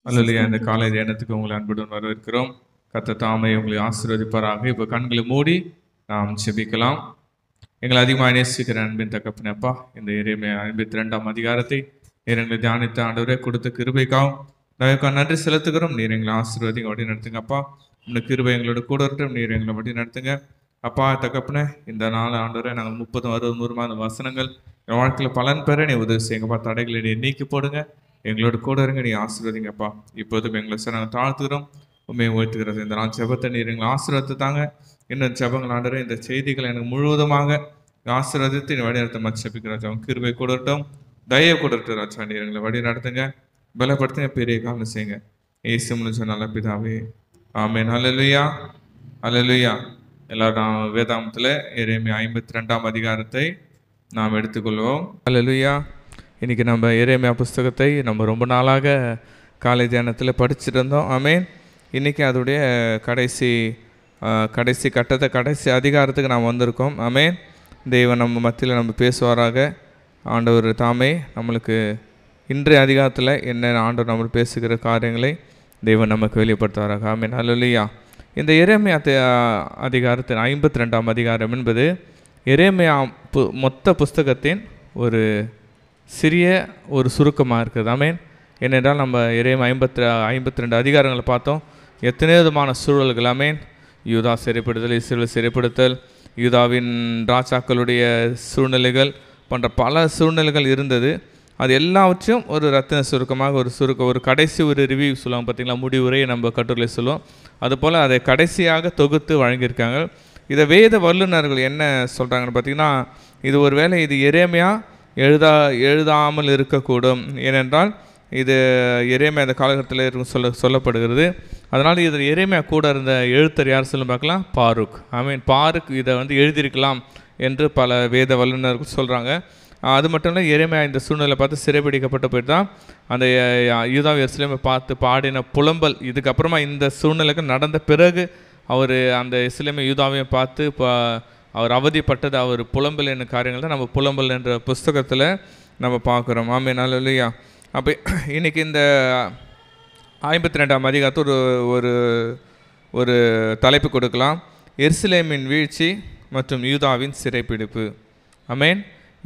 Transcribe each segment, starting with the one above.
அல்லேலூயா. இந்த காலை தியானத்துக்கு உங்களை அன்புடன் வரவேற்கிறோம். கர்த்தர் தாமே உங்களை ஆசீர்வதிப்பாராக. இப்போ கண்களை மூடி நாம் ஜெபிக்கலாம். எங்களை அதிகமாக நேசிக்கிற அன்பின் தகப்பனே அப்பா, இந்த எரேமியா 52ஆம் அதிகாரத்தை நீர் எங்களை தியானித்த ஆண்டவரே கொடுத்த கிருபைக்காகவும் தயவுக்காக நன்றி செலுத்துகிறோம். நீர் எங்களை ஆசீர்வதிங்க, வழி நடத்துங்க அப்பா. இந்த கிருபை எங்களோட கூட இருக்கட்டும். நீர் எங்களை வழி நடத்துங்க அப்பா. தகப்பனே, இந்த நாள் ஆண்டவரே நாங்கள் 30, 60, 100 அந்த வசனங்கள் என் வாழ்க்கையில் பலன் பெற நீ உதவி செய்யுங்கப்பா. தடைகளை நீ நீக்கி போடுங்க, எங்களோட கூட இருங்க, நீ ஆசீர்வதிங்கப்பா. இப்போதும் எங்களை சார் நாங்கள் தாழ்த்துக்கிறோம், உண்மையை உயர்த்துகிறது. இந்த நாள் ஜெபத்தை நீர் எங்களை ஆசீர்வதித்து தாங்க. இன்னும் ஜெபங்கள் ஆண்டவரே, இந்த செய்திகளை எனக்கு முழுவதுமாக ஆசீர்வதித்து நீ வழி நடத்த மச்சபிக்கிற ஜெபம் கிருபை கொடுட்டும், தயவு கொடுட்டு ராஜா. நீர் எங்களை வழி நடத்துங்க, பலப்படுத்துங்க, பெரிய காரணம் செய்யுங்க. ஏசு முடிஞ்ச நல்ல பிதாவே, ஆமென். அல்லேலூயா, அல்லேலூயா. எல்லாரும் வேதாகமத்தில் எரேமியா 52ஆம் அதிகாரத்தை நாம் எடுத்துக்கொள்வோம். அல்லேலூயா. இன்றைக்கி நம்ம எரேமியா புஸ்தகத்தை நம்ம ரொம்ப நாளாக காலை தியானத்தில் படிச்சுட்டு இருந்தோம். ஆமென். இன்றைக்கி அதோடைய கடைசி கட்டத்தை, கடைசி அதிகாரத்துக்கு நாம் வந்திருக்கோம். ஆமென். தெய்வம் நம்ம மத்தியில் நம்ம பேசுவாராக. ஆண்டவர் தாமே நம்மளுக்கு இன்றைய அதிகாரத்தில் என்ன ஆண்டவர் நம்மளுக்கு பேசுகிற காரியங்களை தெய்வம் நமக்கு வெளிப்படுத்துவாராக. ஆமென். அல்லேலூயா. இந்த எரேமியா அதிகாரத்தின் 52ஆம் அதிகாரம் என்பது எரேமியா மொத்த புஸ்தகத்தின் ஒரு சிறிய ஒரு சுருக்கமாக இருக்குது. ஆமென். ஏனென்றால் நம்ம எரேமியா 52 அதிகாரங்களை பார்த்தோம். எத்தனை விதமான சூழல்கள். ஆமென். யூதா சிறைப்படுத்தல், இஸ்ரவேல் சிறைப்படுத்தல், யூதாவின் ராஜாக்களுடைய சூழ்நிலைகள் போன்ற பல சூழ்நிலைகள் இருந்தது. அது எல்லாவற்றையும் ஒரு ரத்தின சுருக்கமாக ஒரு கடைசி ஒரு ரிவ்யூ சொல்லுவாங்க பார்த்தீங்களா, முடிவுரையை நம்ம கட்டுரை சொல்லுவோம். அதுபோல் அதை கடைசியாக தொகுத்து வழங்கியிருக்காங்க. இதை வேத வல்லுநர்கள் என்ன சொல்கிறாங்கன்னு பார்த்தீங்கன்னா, இது ஒரு வேளை இது எரேமியா எழுதாமல் இருக்கக்கூடும். ஏனென்றால் இது எரேமியா அந்த காலகட்டத்தில் இருக்கும் சொல்லப்படுகிறது. அதனால் இதில் எரேமியா கூட இருந்த எழுத்தர் யார் சொல்லும் பார்க்கலாம், பாருக். பாருக் இதை எழுதியிருக்கலாம் என்று பல வேத வல்லுநர்கள் சொல்கிறாங்க. அது மட்டும் இல்லை, எரேமியா இந்த சூழ்நிலை பார்த்து சிறைபிடிக்கப்பட்ட போயிட்டு தான் அந்த யூதா எருசலேமை பார்த்து பாடின புலம்பல். இதுக்கப்புறமா இந்த சூழ்நிலைக்கு நடந்த பிறகு அவர் அந்த எருசலேமை யூதாவையும் பார்த்து அவர் அவதிப்பட்டது, அவர் புலம்பல் என்ன காரியங்கள் தான் நம்ம புலம்பல் என்ற புஸ்தகத்தில் நம்ம பார்க்குறோம். ஆமென். அல்லேலூயா. அப்போ இன்றைக்கி இந்த 52ஆம் அதிகாரத்தை ஒரு தலைப்பு கொடுக்கலாம், எருசலேமின் வீழ்ச்சி மற்றும் யூதாவின் சிறைப்பிடிப்பு. ஆமென்.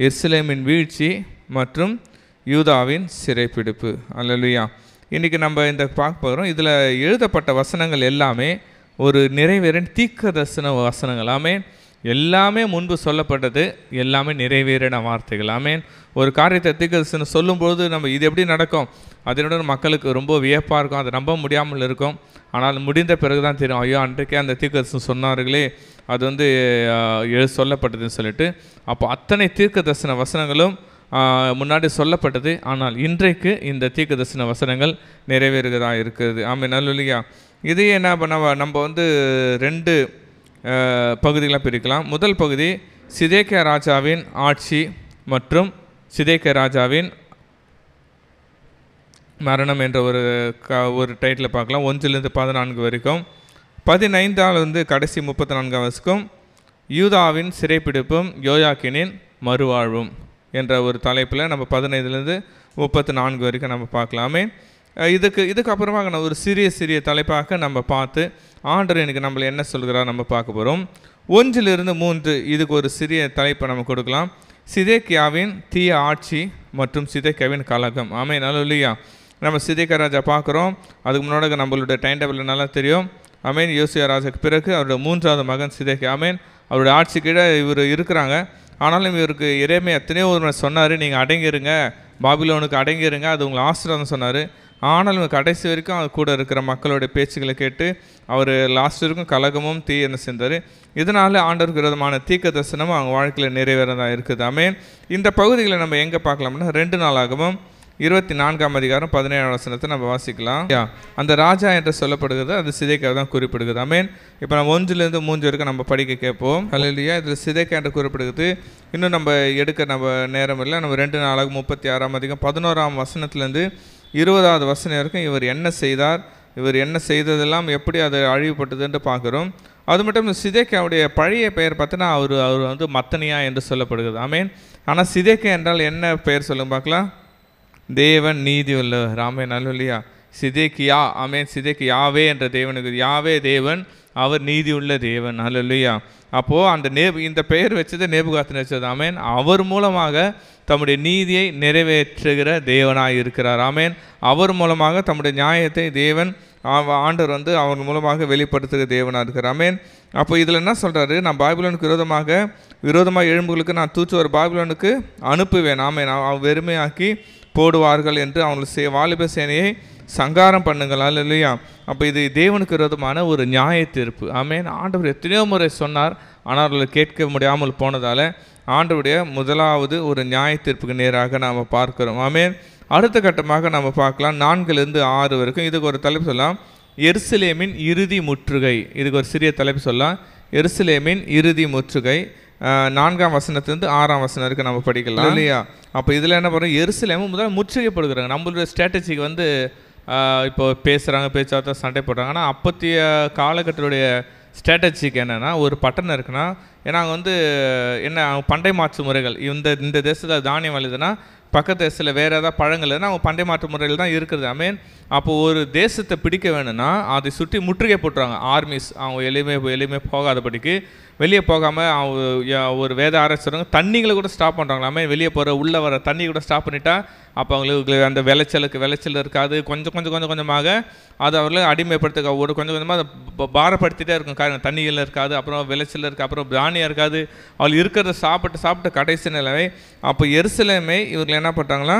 எருசலேமின் வீழ்ச்சி மற்றும் யூதாவின் சிறைப்பிடிப்பு. அல்லேலூயா. இன்றைக்கி நம்ம இந்த பார்க்க போகிறோம். இதில் எழுதப்பட்ட வசனங்கள் எல்லாமே ஒரு நிறைவேறின தீர்க்கதரிசன வசனங்கள். ஆமென். எல்லாமே முன்பு சொல்லப்பட்டது, எல்லாமே நிறைவேறின வார்த்தைகள். ஆமென். ஒரு காரியத்தை தீர்க்கதரிசனம் சொல்லும்போது நம்ம இது எப்படி நடக்கும், அதனோட மக்களுக்கு ரொம்ப வியப்பாக இருக்கும், அதை நம்ப முடியாமல் இருக்கும். ஆனால் முடிந்த பிறகு தான் தெரியும், ஐயோ அன்றைக்கே அந்த தீர்க்கதரிசனம் சொன்னார்களே, அது சொல்லப்பட்டதுன்னு சொல்லிட்டு. அப்போ அத்தனை தீர்க்கதரிசன வசனங்களும் முன்னாடி சொல்லப்பட்டது. ஆனால் இன்றைக்கு இந்த தீர்க்கதரிசன வசனங்கள் நிறைவேறுகிறதா இருக்கிறது. ஆமென். அல்லேலூயா. இதையே என்ன நம்ம 2 பகுதிகளாக பிரிக்கலாம். முதல் பகுதி சிதேக்கியா ராஜாவின் ஆட்சி மற்றும் சிதேக்கியா ராஜாவின் மரணம் என்ற ஒரு டைட்டில் பார்க்கலாம். 1 to 14 வரைக்கும். 15 கடைசி 34 வரைக்கும் யூதாவின் சிறைப்பிடிப்பும் யோயாக்கினின் மறுவாழ்வும் என்ற ஒரு தலைப்பில் நம்ம 15 to 34 வரைக்கும் நம்ம பார்க்கலாமே. இதுக்கு அப்புறமாக நம்ம ஒரு சிறிய தலைப்பாக நம்ம பார்த்து ஆண்டவர் எனக்கு நம்மளை என்ன சொல்கிறார் நம்ம பார்க்க போகிறோம். 1 to 3 இதுக்கு ஒரு சிறிய தலைப்பை நம்ம கொடுக்கலாம், சிதேக்கியாவின் தீய ஆட்சி மற்றும் சிதேக்கியாவின் கலகம். ஆமென். அல்லேலூயா. நம்ம சிதேக்கியா ராஜா பார்க்குறோம். அதுக்கு முன்னாடி நம்மளுடைய டைம் டேபிள் நல்லா தெரியும். ஆமென். யோசியா ராஜாக்கு பிறகு அவருடைய 3வது மகன் சிதேக்கியா. ஆமென். அவருடைய ஆட்சி கீழே இவர் இருக்கிறாங்க. ஆனாலும் இவருக்கு எரேமியா எத்தனையோ ஒரு சொன்னார், நீங்கள் அடங்கிருங்க, பாபிலோனுக்கு அடங்கிருங்க, அது உங்களை ஆசீர்வாதம் சொன்னார். ஆனாலும் கடைசி வரைக்கும் அவர் கூட இருக்கிற மக்களுடைய பேச்சுக்களை கேட்டு அவர் லாஸ்ட் வரைக்கும் கலகமும் தீயன்னு செஞ்சார். இதனால் ஆண்டவருக்கு விரோதமான தீர்க்கதரிசனம் அவங்க வாழ்க்கையில் நிறைவேறதாக இருக்குது. ஆமென். இந்த பகுதிகளை நம்ம எங்கே பார்க்கலாம்னா 2 நாளாகவும் 24ஆம் அதிகாரம் 17ஆம் வசனத்தை நம்ம வாசிக்கலாம். அந்த ராஜா என்று சொல்லப்படுகிறது, அது சிதேக்கியா தான் குறிப்பிடுகிறது. ஆமென். இப்போ நம்ம 1 to 3 வரைக்கும் நம்ம படிக்க கேட்போம். அல்லேலூயா. இதில் சிதேக்கியா என்று குறிப்பிடுகிறது. இன்னும் நம்ம எடுக்க நம்ம நேரம் இல்லை. நம்ம 2 நாளாகும் 36ஆம் அதிகாரம் 11ஆம் வசனத்துலேருந்து 20வது வசனம் வரைக்கும் இவர் என்ன செய்தார், இவர் என்ன செய்ததெல்லாம் எப்படி அது அழிவுபட்டதுன்னு பார்க்குறோம். அது மட்டும் சிதேக்கியாவுடைய பழைய பெயர் பார்த்தோன்னா அவர் மத்தனியா என்று சொல்லப்படுகிறது. ஆமென். ஆனால் சிதேக்கியா என்றால் என்ன பெயர் சொல்லுங்க பார்க்கலாம், தேவன் நீதி உள்ளவர். ஆமென். அல்லேலூயா. சிதேக்கியா, ஆமென், சிதேக்கியாவே என்ற தேவனுக்கு, யாவே தேவன், அவர் நீதியுள்ள தேவன். அல்லேலூயா. அப்போது அந்த இந்த பெயர் வச்சது நேபுகாத்நேச்சர், ஆமென், அவர் மூலமாக தம்முடைய நீதியை நிறைவேற்றுகிற தேவனாக இருக்கிறார். ஆமென். அவர் மூலமாக தம்முடைய நியாயத்தை தேவன் ஆண்டவர் வந்து அவர் மூலமாக வெளிப்படுத்துகிற தேவனாக இருக்கிறார். ஆமென். அப்போ இதில் என்ன சொல்கிறாரு, நான் பாபிலோனுக்கு விரோதமாக எழும்புகளுக்கு நான் தூச்சு ஒரு பாபிலோனுக்கு அனுப்புவேன். ஆமென். வெறுமையாக்கி போடுவார்கள் என்று அவங்களுக்கு வாலிப சேனையை சங்காரம் பண்ணுங்கள். அல்லேலூயா. அப்போ இது தேவனுக்கு விரோதமான ஒரு நியாய தீர்ப்பு. ஆமென். ஆண்டவர் எத்தனையோ முறை சொன்னார், ஆனால் அவர்கள் கேட்க முடியாமல் போனதால் ஆண்டவருடைய முதலாவது ஒரு நியாய தீர்ப்புக்கு நேராக நாம் பார்க்கிறோம். ஆமென். அடுத்த கட்டமாக நம்ம பார்க்கலாம் 4-6 வரைக்கும். இதுக்கு ஒரு தலைப்பு சொல்லலாம், எருசலேமின் இறுதி முற்றுகை. இதுக்கு ஒரு சிறிய தலைப்பு சொல்லலாம், எருசலேமின் இறுதி முற்றுகை. 4ஆம் வசனத்திலிருந்து 6ஆம் வசனம் வரைக்கும் நம்ம படிக்கலாம் இல்லையா. அப்போ இதில் என்ன பண்ணுறோம், எருசலேமும் முதல்ல முற்றுகைப்படுகிறாங்க. நம்மளுடைய ஸ்ட்ராட்டஜிக்கு வந்து இப்போ பேசுகிறாங்க, பேச்சுவார்த்தை, சண்டை போடுறாங்க. ஆனால் அப்பத்திய காலகட்டத்துடைய ஸ்ட்ராட்டஜிக்கு என்னென்னா, ஒரு பட்டணம் இருக்குன்னா, ஏன்னா அங்கே வந்து என்ன பண்டை மாற்று முறைகள், இந்த தேசத்தில் தானியம் விளையுதுன்னா பக்கத்து தேசத்தில் வேறு ஏதாவது பழங்கள் இல்லைன்னா அவங்க பண்டை மாற்று முறையில் தான் இருக்குது. ஐ மீன், அப்போது ஒரு தேசத்தை பிடிக்க வேணும்னா அதை சுற்றி முற்றுகை போட்டுருவாங்க. ஆர்மிஸ் அவங்க எளிமையாக போகாதபடிக்கு வெளியே போகாமல் அவங்க ஒரு வேத ஆராய்ச்சிறவங்க தண்ணிகளை கூட ஸ்டாப் பண்ணுறாங்களாமே. வெளியே போகிற உள்ளே வர தண்ணி கூட ஸ்டாப் பண்ணிட்டா அப்போ அவங்களுக்கு அந்த விளைச்சல் இருக்காது. கொஞ்சமாக அதை அவர்களை அடிமைப்படுத்த கொஞ்சம் கொஞ்சமாக அதை பாரப்படுத்திகிட்டே இருக்கும். காரணம் தண்ணிகள் இருக்காது, அப்புறம் விளைச்சல் இருக்குது, அப்புறம் தானியம் இருக்காது. அவள் இருக்கிறத சாப்பிட்டு கடைசி நிலைமை. அப்போ எருசலேமை இவர்கள் என்ன பண்ணுறாங்களா,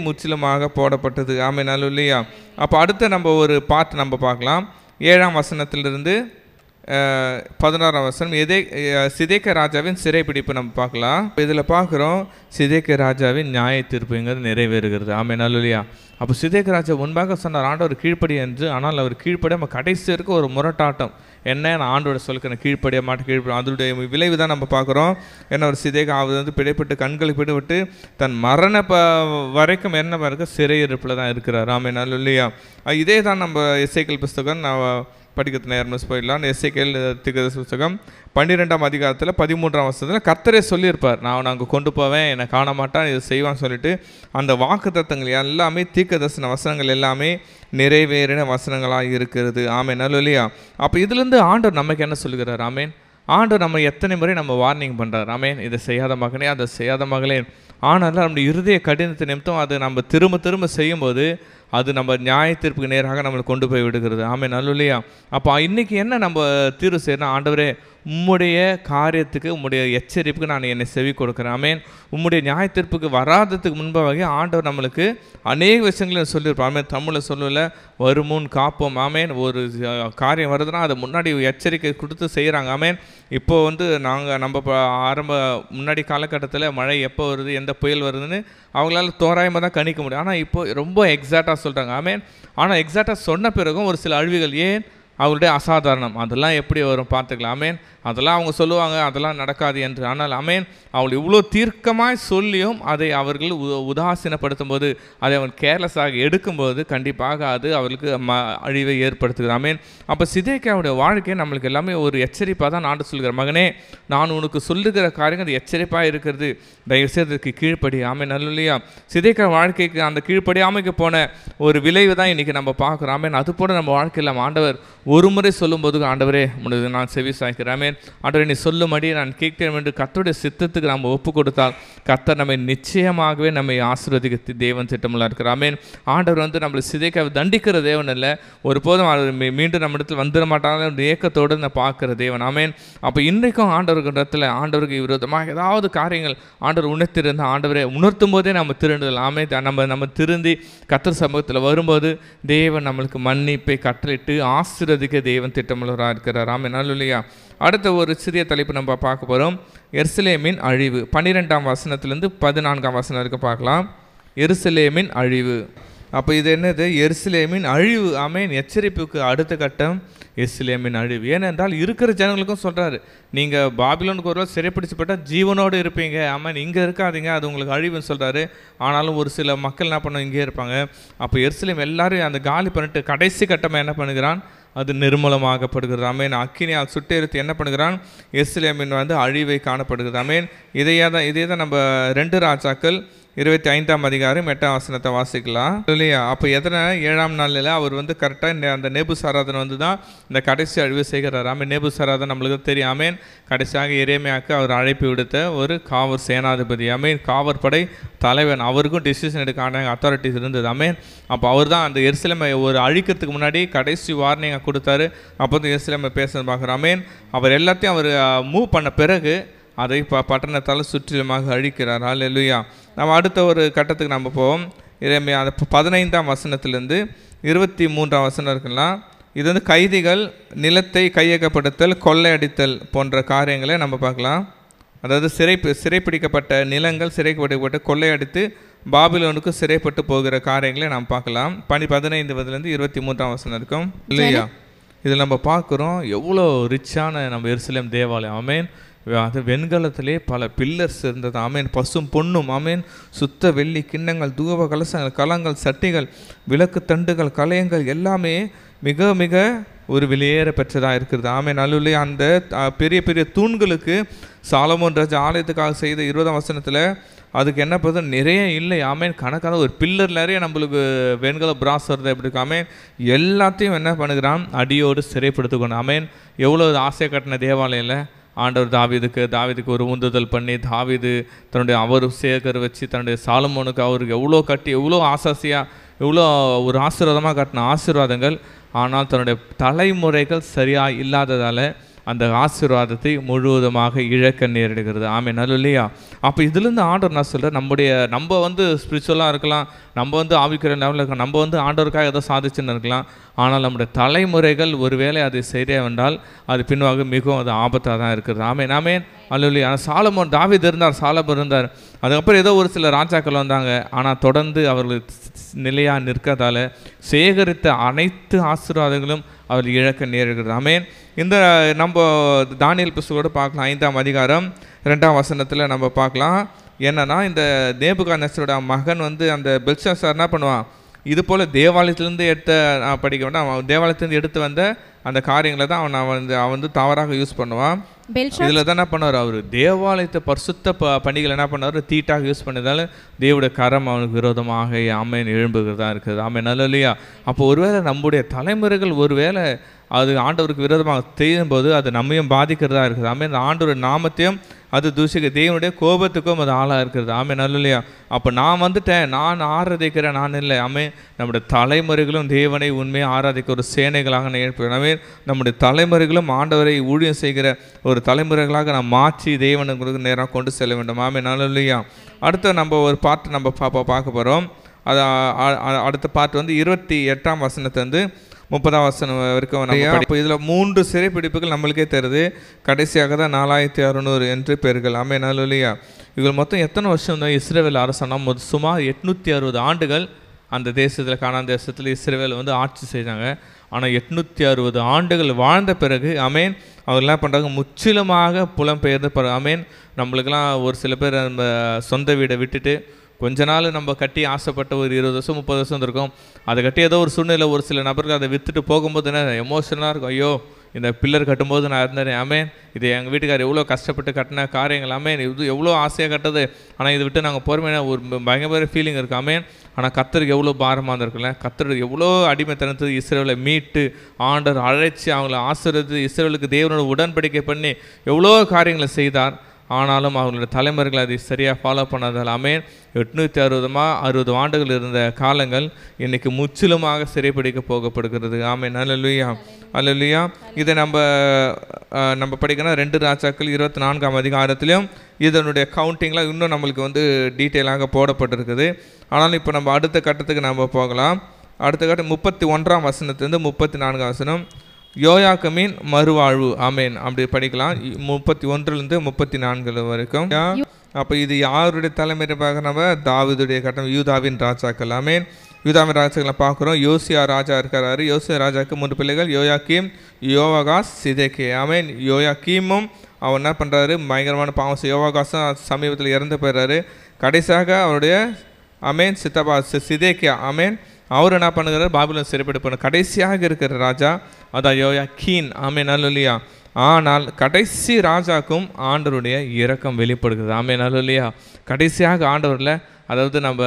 முற்றிலுமாக போடப்பட்டது. ஆமென். அல்லேலூயா. அப்போ அடுத்து நம்ம ஒரு பாட்டு நம்ம பார்க்கலாம். 7ஆம் வசனத்திலிருந்து 16ஆம் வசனம். சிதேக்கியா ராஜாவின் சிறைப்பிடிப்பு நம்ம பார்க்கலாம். இதில் பார்க்குறோம் சிதேக்கியா ராஜாவின் நியாய தீர்ப்புங்கிறது நிறைவேறுகிறது. ஆமென். அல்லேலூயா. அப்போ சிதேக்கியா ராஜா முன்பாக சொன்னார் ஆண்டவர் கீழ்ப்படி என்று. ஆனால் அவர் கீழ்ப்படியாமல் கடைசி இருக்க ஒரு முரட்டாட்டம். என்ன, நான் ஆண்டோட சொல்லுக்கு கீழ்ப்படிய மாட்டேன், கீழ்ப்படி. அதனுடைய விளைவு தான் நம்ம பார்க்குறோம். ஏன்னா ஒரு சிதேக்கியா அவர் வந்து பிழைப்பட்டு கண்களுக்கு பிடிவிட்டு தன் மரண வரைக்கும் என்ன இருக்க சிறையிருப்பில் தான் இருக்கிறார். ஆமென். அல்லேலூயா. இதே தான் நம்ம எசேக்கியேல் புஸ்தகம் நான் படிக்கிறது நேரம் மிஸ் போயிடலாம். எசேக்கியேல் தீர்க்கதரிசி புஸ்தகம் 12ஆம் அதிகாரத்தில் 13ஆம் வசனத்தில் கர்த்தரே சொல்லியிருப்பார், நான் அங்கே கொண்டு போவேன், என்னை காண மாட்டான், இதை செய்வான்னு சொல்லிட்டு அந்த வாக்குத்தத்தங்கள் எல்லாமே தீர்க்கதரிசன வசனங்கள் எல்லாமே நிறைவேறின வசனங்களாக இருக்கிறது. ஆமென். அல்லேலூயா. அப்போ இதுலேருந்து ஆண்டவர் நமக்கு என்ன சொல்லுகிறார்? ஆமென். ஆண்டவர் நம்ம எத்தனை முறை நம்ம வார்னிங் பண்ணுறார். ஆமென். இதை செய்யாத மகனே, அதை செய்யாத மகளே. ஆனால் நம்முடைய இருதய கடினத்தை நிமித்தம் அதை நம்ம திரும்ப செய்யும்போது அது நம்ம நியாய தீர்ப்புக்கு நேராக நம்மளை கொண்டு போய் விடுகிறது. ஆமென். அல்லேலூயா. அப்போ இன்றைக்கி என்ன நம்ம தீர்வு செய்யணும்? ஆண்டவரே, உம்முடைய காரியத்துக்கு, உம்முடைய எச்சரிப்புக்கு நான் என்னை செவி கொடுக்குறேன். ஆமென். உம்முடைய நியாய தீர்ப்புக்கு வராததுக்கு முன்பாக ஆண்டவர் நம்மளுக்கு அநேக விஷயங்களையும் சொல்லியிருப்போம். ஆமென். தமிழில் சொல்லல, வருமுன் காப்போம். ஆமென். ஒரு காரியம் வருதுன்னா அதை முன்னாடி எச்சரிக்கை கொடுத்து செய்கிறாங்க. ஆமென். இப்போ வந்து நம்ம முன்னாடி காலகட்டத்தில் மழை எப்போ வருது, எந்த புயல் வருதுன்னு அவங்களால தோராயமாக தான் கணிக்க முடியும். ஆனால் இப்போ ரொம்ப எக்ஸாக்டாக சொல்கிறாங்க. ஆமென். ஆனால் எக்ஸாக்டாக சொன்ன பிறகும் ஒரு சில அழிவுகள், ஏன் அவங்களுடைய அசாதாரணம், அதெல்லாம் எப்படி வரும் பார்த்துக்கலாம். ஆமென். அதெல்லாம் அவங்க சொல்லுவாங்க அதெல்லாம் நடக்காது என்று. ஆனால் ஆமென், அவள் இவ்வளோ தீர்க்கமாய் சொல்லியும் அதை அவர்கள் உதாசீனப்படுத்தும் போது, அதை அவன் கேர்லெஸ்ஸாக எடுக்கும்போது கண்டிப்பாக அது அவர்களுக்கு அழிவை ஏற்படுத்துகிறது. ஆமென். அப்போ சிதேக்கியாவுடைய வாழ்க்கை நம்மளுக்கு எல்லாமே ஒரு எச்சரிப்பாக தான் ஆண்டு சொல்கிறார். மகனே, நான் உனக்கு சொல்லுகிற காரியங்கள் அது எச்சரிப்பாக இருக்கிறது, தயவுசெய்து கீழ்ப்படி. ஆமென். அல்லேலூயா. சிதேக்கியா வாழ்க்கைக்கு அந்த கீழ்ப்படியாமைக்கு போன ஒரு விளைவு தான் இன்றைக்கி நம்ம பார்க்குறோம். ஆமென். அது போல நம்ம வாழ்க்கையில் ஆண்டவர் ஒரு முறை சொல்லும்போது, ஆண்டவரே உனது நான் செவி சாய்க்கிறேன். ஆமென். ஆண்டவரே, நீ சொல்லும்படி நான் கேட்கிறேன் என்று கர்த்தருடைய சித்தத்துக்கு நாம் ஒப்பு கொடுத்தால் கர்த்தர் நம்மை நிச்சயமாகவே நம்மை ஆசீர்வதிக்க தேவன் திட்டமுள்ள இருக்கிறார். ஆமென். ஆண்டவர் வந்து நம்மளை சிதைக்க தண்டிக்கிற தேவன் இல்லை, ஒருபோதும் மீண்டும் நம்ம இடத்துல வந்துட மாட்டாங்க ஏக்கத்தோடு நான் பார்க்குற தேவன். ஆமென். அப்போ இன்றைக்கும் ஆண்டவர்கிட்ட ஆண்டவருக்கு விரோதமாக ஏதாவது காரியங்கள் ஆண்டவர் உணர்த்திருந்தால் ஆண்டவரை உணர்த்தும் போதே நம்ம திருண்டுதல். ஆமென். நம்ம திருந்தி கர்த்தர் சமூகத்தில் வரும்போது தேவன் நம்மளுக்கு மன்னிப்பை கட்டளிட்டு ஆசீர்வதிக்க தேவன் திட்டமுள்ளவராக இருக்கிறார். ஆமென். அல்லேலூயா. அடுத்த ஒரு சிறிய தலைப்பு நம்ம பார்க்க போகிறோம், எருசலேமின் அழிவு. 12ஆம் வசனத்திலிருந்து 14ஆம் வசனம் வரைக்கும் பார்க்கலாம். எருசலேமின் அழிவு. அப்போ இது என்னது? எருசலேமின் அழிவு. ஆமென். எச்சரிப்புக்கு அடுத்த கட்டம் எருசலேமின் அழிவு. ஏனென்றால் இருக்கிற ஜனங்களுக்கும் சொல்கிறாரு, நீங்கள் பாபிலோனுக்கு ஒரு சிறைப்பிடிச்சு போட்டால் ஜீவனோடு இருப்பீங்க. ஆமாம், இங்கே இருக்காதீங்க, அது உங்களுக்கு அழிவுன்னு சொல்கிறாரு. ஆனாலும் ஒரு சில மக்கள் என்ன பண்ண இங்கே இருப்பாங்க. அப்போ எருசலேம் எல்லாரும் அந்த காலி பண்ணிட்டு கடைசி கட்டமாக என்ன பண்ணுகிறான்? அது நிர்மூலமாகப்படுகிறது. ஆமென். அக்கினியால் சுட்டெரித்து என்ன பண்ணுகிறான்? எருசலேமின் வந்து அழிவை காணப்படுகிறது. ஆமென். இதே தான் நம்ம 2 ராஜாக்கள் 25ஆம் அதிகாரம் 8ஆம் வசனத்தை வாசிக்கலாம் இல்லையா. அப்போ எத்தனை 7ஆம் நாளில் அவர் வந்து கரெக்டாக அந்த நேபுசாராதன் வந்து தான் இந்த கடைசி அழிவு செய்கிறார். ஆமேன். நேபுசாராதன் நம்மளுக்கு தெரியும். ஆமேன். கடைசியாக எரேமியாவுக்கு அவர் அழைப்பு விடுத்த ஒரு காவல் சேனாதிபதி. ஆமேன். காவற்படை தலைவன். அவருக்கும் டிசிஷன் எடுக்க அத்தாரிட்டிஸ் இருந்தது. ஆமேன். அப்போ அவர் தான் அந்த எருசலேமை ஒரு அழிக்கிறதுக்கு முன்னாடி கடைசி வார்னிங்கை கொடுத்தாரு. அப்போ வந்து எருசலேமை பேச பார்க்குறோம். ஆமேன். அவர் எல்லாத்தையும் அவர் மூவ் பண்ண பிறகு அதை பட்டணத்தால் சுற்றிலுமாக அழிக்கிறார். அல்லேலூயா. நம்ம அடுத்த ஒரு கட்டத்துக்கு நம்ம போவோம். எரேமியா அந்த 15ஆம் வசனத்திலேருந்து 23ஆம் வசனம் இருக்கலாம். இது வந்து கைதிகள் நிலத்தை கையகப்படுத்தல், கொள்ளையடித்தல் போன்ற காரியங்களை நம்ம பார்க்கலாம். அதாவது சிறைப்பிடிக்கப்பட்ட நிலங்கள் சிறைப்பிடிக்கப்பட்டு கொள்ளையடித்து பாபிலோனுக்கு சிறைப்பட்டு போகிற காரியங்களை நாம் பார்க்கலாம். 15 23ஆம் வசனம் இருக்கும் இல்லையா. இதில் நம்ம பார்க்குறோம் எவ்வளோ ரிச்சான நம்ம எருசலேம் தேவாலயம். ஆமேன். அது வெண்கலத்திலே பல பில்லர்ஸ் இருந்தது. ஆமேன். பசும் பொண்ணும். ஆமேன். சுத்த வெள்ளி கிண்ணங்கள், தூப கலசங்கள், கலங்கள், சட்டிகள், விளக்கு தண்டுகள், கலையங்கள் எல்லாமே மிக மிக ஒரு வெளியேற பெற்றதாக இருக்கிறது. ஆமேன். நல்ல அந்த பெரிய பெரிய தூண்களுக்கு சாலமோன் ராஜா ஆலயத்துக்காக செய்த 20ஆம் வசனத்தில் அதுக்கு என்ன பண்ணுறது நிறைய இல்லை. ஆமேன். கணக்கான ஒரு பில்லர் நிறைய நம்மளுக்கு வெண்கல பிராஸ் வருது. எப்படி இருக்கு. ஆமேன். எல்லாத்தையும் என்ன பண்ணுகிறான் அடியோடு சிறைப்படுத்திக்கணும். ஆமேன். எவ்வளோ ஆசை கட்டின தேவாலயம் இல்லை. ஆண்டவர் தாவீதுக்கு ஒரு உந்துதல் பண்ணி தாவீது தன்னுடைய அவர் சேகர் வச்சு தன்னுடைய சாலமோனுக்கு அவருக்கு எவ்வளோ கட்டி எவ்வளோ ஆசாசியாக எவ்வளோ ஒரு ஆசீர்வாதமாக கட்டின ஆசீர்வாதங்கள். ஆனால் தன்னுடைய தலைமுறைகள் சரியாக இல்லாததால் அந்த ஆசீர்வாதத்தை முழுவதுமாக இழக்க நேரிடுகிறது. ஆமேன். இல்லையா. அப்போ இதுலேருந்து ஆண்டவர் நான் சொல்கிறேன், நம்ம வந்து ஸ்பிரிச்சுவலாக இருக்கலாம், நம்ம வந்து ஆவிக்கிற லெவலில் இருக்கலாம், நம்ம வந்து ஆண்டவருக்காக ஏதோ சாதிச்சுன்னு இருக்கலாம். ஆனால் நம்முடைய தலைமுறைகள் ஒருவேளை அது செய்ய வேண்டால் அது பின்வாக மிகவும் அது ஆபத்தாக தான் இருக்கிறது. ஆமேன். ஆமேன். அல்லேலூயா. ஆனால் சாலமோன் தாவீது இருந்தார், சாலமோன் இருந்தார். அதுக்கப்புறம் ஏதோ ஒரு சில ராஜாக்கள் வந்தாங்க. ஆனால் தொடர்ந்து அவர்கள் நிலையாக நிற்கிறதால சேகரித்த அனைத்து ஆசீர்வாதங்களும் அவர் இழக்க நேரிடுகிறது. ஆமேன். இந்த நம்ம தானியேல் புஸ்தகத்தோடு பார்க்கலாம். 5ஆம் அதிகாரம் 2ஆம் வசனத்தில் நம்ம பார்க்கலாம். என்னன்னா இந்த நேபுகாத்நேசரோட மகன் வந்து அந்த பெல்ஷாத்சார் என்ன பண்ணுவான், இது போல் தேவாலயத்திலேருந்து படிக்க வேண்டாம், அவன் தேவாலயத்திலேருந்து எடுத்து வந்த அந்த காரியங்களை தான் அவன் வந்து தவறாக யூஸ் பண்ணுவான். இதில் தான் என்ன பண்ணுவார், அவர் தேவாலயத்தை பரிசுத்த பணிகள் என்ன பண்ணுவார் தீட்டாக யூஸ் பண்ணதால தேவனுடைய கரம் அவனுக்கு விரோதமாக ஆமேன் எழும்புகிறதா இருக்குது. ஆமேன். நல்ல இல்லையா. அப்போ ஒருவேளை நம்முடைய தலைமுறைகள் ஒருவேளை அது ஆண்டவருக்கு விரோதமாக செய்யும்போது அது நம்மையும் பாதிக்கிறதா இருக்குது. ஆமேன். அந்த ஆண்டவருடைய நாமத்தையும் அது தூசிக்க தேவனுடைய கோபத்துக்கும் அது ஆளாக இருக்கிறது. ஆமேன். நல்ல இல்லையா. அப்போ நான் வந்துட்டேன், நான் ஆராதிக்கிறேன், நான் இல்லை. ஆமேன். நம்முடைய தலைமுறைகளும் தேவனை உண்மையை ஆராதிக்க ஒரு சேனைகளாக நினைப்பேன். ஆமேன். நம்முடைய தலைமுறைகளும் ஆண்டவரை ஊழியம் செய்கிற ஒரு தலைமுறைகளாக நாம் மாற்றி தேவனுக்கு நேராக கொண்டு செல்ல வேண்டும். ஆமேன். நல்ல இல்லையா. அடுத்த நம்ம ஒரு பாட்டு நம்ம பார்க்க போகிறோம். அது அடுத்த பாட்டு வந்து 28ஆம் வசனத்துலேருந்து 30ஆம் வசனம் வரைக்கும். இப்போ இதில் 3 சிறைப்பிடிப்புகள் நம்மளுக்கே தருது. கடைசியாக தான் 4600 என்று பேர்கள். ஆமேன். நல்ல இல்லையா. இவர்கள் மொத்தம் எத்தனை வருஷம் தான் இஸ்ரவேல் அரசாங்கம் சுமார் 860 ஆண்டுகள் அந்த தேசத்தில் கானான் தேசத்தில் இஸ்ரவேல் வந்து ஆட்சி செய்தாங்க. ஆனால் 860 ஆண்டுகள் வாழ்ந்த பிறகு ஆமேன் அவங்க என்ன பண்ணுறாங்க, முற்றிலுமாக புலம்பெயர்ந்து ஆமேன். நம்மளுக்கெல்லாம் ஒரு சில பேர் நம்ம சொந்த வீடை விட்டுட்டு கொஞ்ச நாள் நம்ம கட்டி ஆசைப்பட்ட ஒரு 20 வருஷம் 30 வருஷம் இருக்கும், அதை கட்டி ஏதோ ஒரு சூழ்நிலை ஒரு சில நபர்கள் அதை விற்றுட்டு போகும்போது என்ன எமோஷனலாக இருக்கும். ஐயோ இந்த பில்லர் கட்டும்போது நான் இருந்தேன், ஆமேன் இது எங்கள் வீட்டுக்கார் எவ்வளோ கஷ்டப்பட்டு கட்டின காரியங்கள், ஆமேன் இது எவ்வளோ ஆசையாக கட்டது, ஆனால் இதை விட்டு நாங்கள் பொறுமையான ஒரு பயங்கர ஃபீலிங் இருக்குது. ஆமேன். ஆனால் கர்த்தருக்கு எவ்வளோ பாரமாக இருந்திருக்குல்ல, கர்த்தருக்கு எவ்வளோ அடிமைத்தனத்து இஸ்ரவேலை மீட்டு ஆண்டவர் அழைச்சி அவங்கள ஆசீர்வதித்து இஸ்ரவேலுக்கு தேவனோட உடன்படிக்கை பண்ணி எவ்வளோ காரியங்களை செய்தார். ஆனாலும் அவங்களோட தலைமுறைகள் அதை சரியாக ஃபாலோ பண்ணதால் ஆமேன் 860 ஆண்டுகள் இருந்த காலங்கள் இன்றைக்கி முற்றிலுமாக சிறைப்பிடிக்க போகப்படுகிறது. ஆமேன். அல்லேலூயா. அல்லேலூயா. இதை நம்ம படிக்கணும் 2 ராஜாக்கள் 24ஆம் அதிகாரத்திலையும் இதனுடைய கவுண்டிங்லாம் இன்னும் நம்மளுக்கு வந்து டீட்டெயிலாக போடப்பட்டிருக்குது. ஆனாலும் இப்போ நம்ம அடுத்த கட்டத்துக்கு நம்ம போகலாம். அடுத்த கட்டம் 31ஆம் வசனத்துலேருந்து 34ஆம் வசனம் யோயாக்கீமின் மறுவாழ்வு. ஆமேன். அப்படி படிக்கலாம் 31லேருந்து 34 வரைக்கும். அப்போ இது யாருடைய தலைமையை பார்க்க நம்ம தாவீதுடைய கட்டம், யூதாவின் ராஜாக்கள். ஆமேன். யூதாவின் ராஜாக்களை பார்க்குறோம். யோசியா ராஜா இருக்கிறாரு. யோசியா ராஜாவுக்கு 3 பிள்ளைகள், யோயாக்கீம், யோவாகாஸ், சிதேக்கியா. ஆமேன். யோயாக்கீமும் அவன் என்ன பண்ணுறாரு, பயங்கரமான பாவம். யோவாகாசும் சமீபத்தில் இறந்து போயிடுறாரு. கடைசியாக அவருடைய ஆமேன் சித்தப்பா சிதேக்கியா ஆமேன் அவர் என்ன பண்ணுகிறார், பாபிலோன் சிறைப்பிடிப்பு. கடைசியாக இருக்கிற ராஜா அதான் யோயாக்கீன். ஆமேன். அல்லேலூயா. ஆனால் கடைசி ராஜாக்கும் ஆண்டவருடைய இரக்கம் வெளிப்படுகிறது. ஆமே, நல்ல இல்லையா? கடைசியாக ஆண்டவரில், அதாவது நம்ம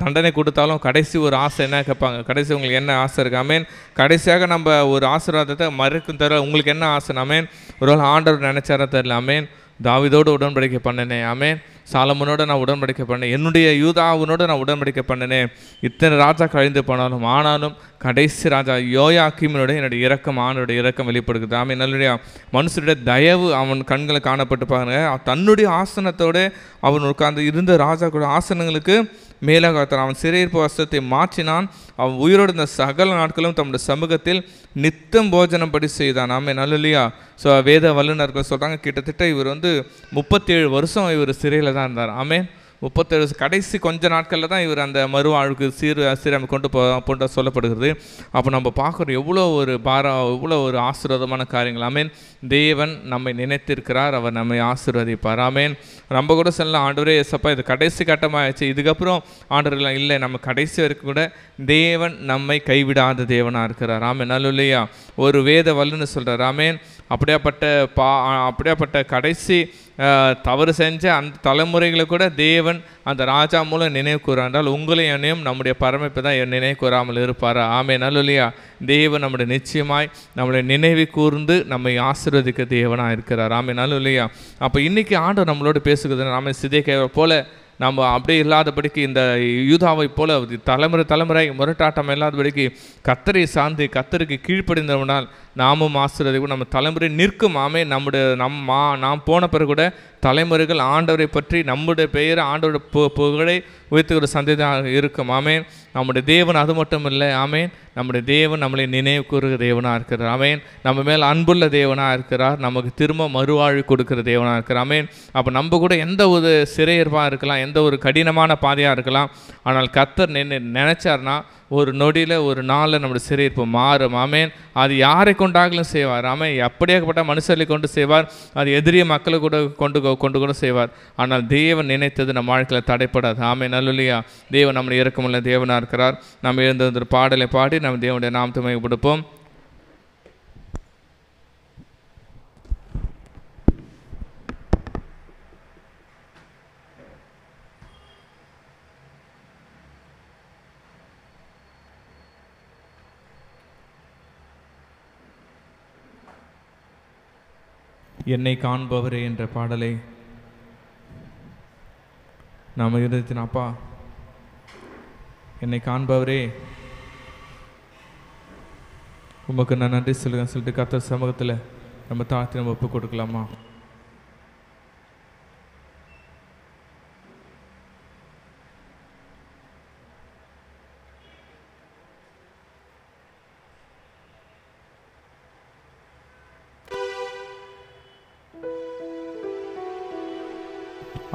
தண்டனை கொடுத்தாலும் கடைசி ஒரு ஆசை என்ன கேட்பாங்க, கடைசி உங்களுக்கு என்ன ஆசை இருக்குது? ஆமேன். கடைசியாக நம்ம ஒரு ஆசீர்வாதத்தை மறுக்கும் தர உங்களுக்கு என்ன ஆசை? ஆமேன். ஒருவேளை ஆண்டவர் நினைச்சார தெரியல. ஆமேன். தாவீதோடு உடன்படிக்கை பண்ணினேன். ஆமேன். சாலமோனோட நான் உடன்படிக்கை பண்ணேன். என்னுடைய யூதாவினோடு நான் உடன்படிக்கை பண்ணினேன். இத்தனை ராஜா கழிந்து போனாலும், ஆனாலும் கடைசி ராஜா யோயாக்கீமினுடைய என்னுடைய இரக்கம், ஆண்டவருடைய இரக்கம் வெளிப்படுகிறது. ஆமேன். நல்ல மனுஷனுடைய தயவு அவன் கண்களை காணப்பட்டு பாருங்க. தன்னுடைய ஆசனத்தோடு அவன் உட்கார்ந்து இருந்த ராஜாக்களோட ஆசனங்களுக்கு மேலாக அவன் சிறையிருப்பு வஸ்திரத்தை மாற்றினான். அவன் உயிரோடு இந்த சகல நாட்களும் தம்முடைய சமூகத்தில் நித்தம் போஜனம் படி செய்தான். ஆமே, நல்ல இல்லையா? ஸோ வேத வல்லுநர்கள் சொல்கிறாங்க, கிட்டத்தட்ட இவர் 37 வருஷம் இவர் சிறையில் தான் இருந்தார். ஆமே, 37 கடைசி கொஞ்ச நாட்களில் தான் இவர் அந்த மறுவாழ்வுக்கு சீரமை கொண்டு சொல்லப்படுகிறது. அப்போ நம்ம பார்க்குறோம் எவ்வளோ ஒரு எவ்வளோ ஒரு ஆசீர்வாதமான காரியங்கள். ஆமேன். தேவன் நம்மை நினைத்திருக்கிறார், அவர் நம்மை ஆசீர்வதிப்பார். ஆமேன். நம்ம கூட சொல்லலாம், ஆண்டவரே ஏசப்பா இது கடைசி கட்டமாகிடுச்சு, இதுக்கப்புறம் ஆண்டவரெல்லாம் இல்லை, நம்ம கடைசி வரைக்கும் கூட தேவன் நம்மை கைவிடாத தேவனாக இருக்கிறார். ஆமேன். நல்ல இல்லையா? ஒரு வேத வல்லுன்னு சொல்கிறார். ஆமேன். அப்படியாப்பட்ட கடைசி தவறு செஞ்ச அந்த தலைமுறைகளை கூட தேவன் அந்த ராஜா மூலம் நினைவு கூறாண்டால் உங்களையும் என்னையும் நம்முடைய பரமைப்பை தான் நினைவு கூறாமல் இருப்பாரா? ஆமே, நல்ல இல்லையா? தேவன் நம்முடைய நிச்சயமாய் நம்முடைய நினைவு கூர்ந்து நம்மை ஆசீர்வதிக்க தேவனாக இருக்கிறார். ஆமே, நல்ல இல்லையா? அப்போ இன்றைக்கி ஆண்டவர் நம்மளோடு பேசுகிறது. நாம சிதேக்கியாவை போல நம்ம அப்படியே இல்லாதபடிக்கு, இந்த யூதாவை போல தலைமுறை முரட்டாட்டம் இல்லாதபடிக்கு கர்த்தரை சார்ந்து கர்த்தருக்கு கீழ்ப்படிந்தவனால் நாமும் ஆசீர்வதிக்கும், நம்ம தலைமுறை நிற்கும். ஆமே, நாம் போன பிறகு கூட தலைமுறைகள் ஆண்டவரை பற்றி நம்முடைய பெயரை ஆண்டவருடைய புகழை உயர்த்துகிற சந்ததியாக இருக்கும். ஆமேன். நம்முடைய தேவன் அது மட்டும் இல்லை. ஆமேன். நம்முடைய தேவன் நம்மளை நினைவு கூறுகிற தேவனாக இருக்கிறார். ஆமேன். நம்ம மேல் அன்புள்ள தேவனாக இருக்கிறார். நமக்கு திரும்ப மறுவாழ்வு கொடுக்குற தேவனாக இருக்கிறார். ஆமேன். அப்போ நம்ம கூட எந்த ஒரு சிறையர்வாக இருக்கலாம், எந்த ஒரு கடினமான பாதையாக இருக்கலாம், ஆனால் கர்த்தர் நினைச்சார்னா ஒரு நொடியில் ஒரு நாளில் நம்முடைய சிறையிருப்பு மாறும். ஆமேன். அது யாரை கொண்டாகலும் செய்வார். ஆமேன். எப்படியாகப்பட்ட மனுஷர்களை கொண்டு செய்வார், அது எதிரிய மக்களை கூட கொண்டு கூட செய்வார். ஆனால் தேவன் நினைத்தது நம்ம வாழ்க்கையில் தடைப்படாது. ஆமேன். நல்ல தேவன் நம்முடைய இரக்கமுள்ள தேவனாக இருக்கிறார். நம்ம எழுந்த ஒரு பாடலை பாடி நம்ம தேவனுடைய நாமத்தை மகிமைப்படுத்துவோம். என்னை காண்பவரே என்ற பாடலை நாம் இருந்தின. அப்பா, என்னை காண்பவரே உமக்கு நான் நன்றி சொல்லிட்டு கர்த்தர் சமூகத்தில் நம்ம தாழ்த்தி நம்ம ஒப்பு கொடுக்கலாமா?